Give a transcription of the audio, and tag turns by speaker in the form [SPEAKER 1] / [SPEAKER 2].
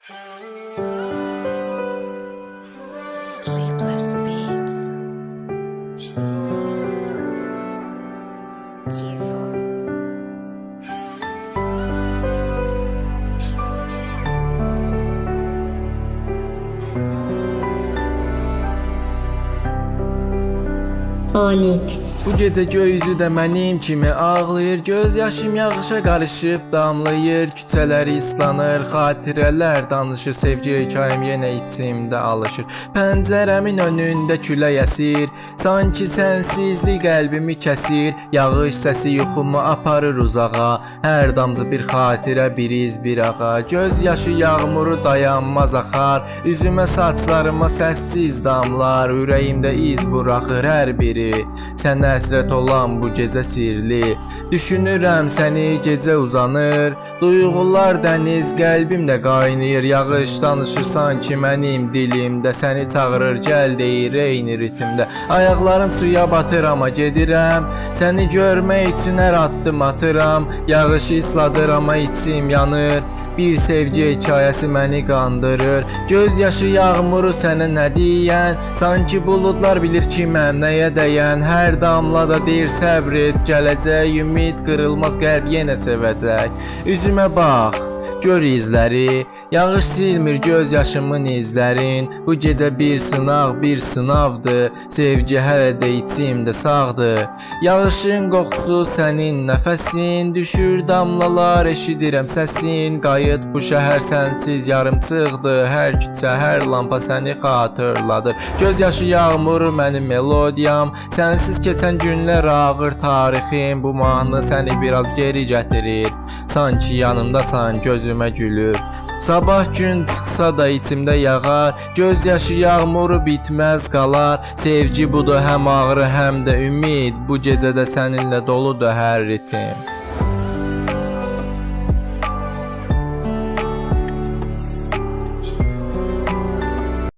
[SPEAKER 1] Sleepless Beats. Tearful. Onyx.
[SPEAKER 2] Bu gecə göy də mənim kimi ağlayır, göz yaşım yağışa qarışıb damlayır, küçələri islanır, xatirələr danışır, sevgi hekayəm yenə içimdə alışır. Pəncərəmin önündə külək əsir, sanki sənsizlik qəlbimi kəsir, yağış səsi yuxumu aparır uzağa, hər damcı bir xatirə, bir iz, bir ağa, göz yaşı yağmuru dayanmaz axar, üzümə saçlarıma səssiz damlar, ürəyimdə iz buraxır hər biri. Sənə həsrət olan bu gecə sirli, düşünürəm səni gecə uzanır, duyğular dəniz qəlbimdə qaynayır, yağış danışır sanki mənim dilimdə, səni çağırır gəl deyir eyni ritmdə, ayaqlarım suya batır amma gedirəm, səni görmək üçün hər addım atıram, yağışı isladır amma içim yanır, bir sevgi hekayəsi məni qandırır, göz yaşı yağmuru sənə nə deyən, sanki buludlar bilir ki mən nəyə dəyən, hər damlada deyir səbr et, gələcək ümid qırılmaz qəlb yenə sevəcək, üzümə bax gör izləri, yağış silmir göz yaşımın izlərin, bu gecə bir sınaq, bir sınavdır, sevgi hələ də içimdə sağdır, yağışın qoxusu sənin nəfəsin, düşür damlalar eşidirəm səsin, qayıt bu şəhər sənsiz yarımçıqdır, hər küçə, hər lampa səni xatırladır, göz yaşı yağmuru mənim melodiyam, sənsiz keçən günlər ağır tarixim, bu mahnı səni biraz geri gətirir, sanki yanımdasan gözümə gülür, sabah gün çıxsa da içimdə yağar, göz yaşı yağmuru bitməz qalar, sevgi budur həm ağrı həm də ümid, bu gecədə səninlə doludur hər ritim.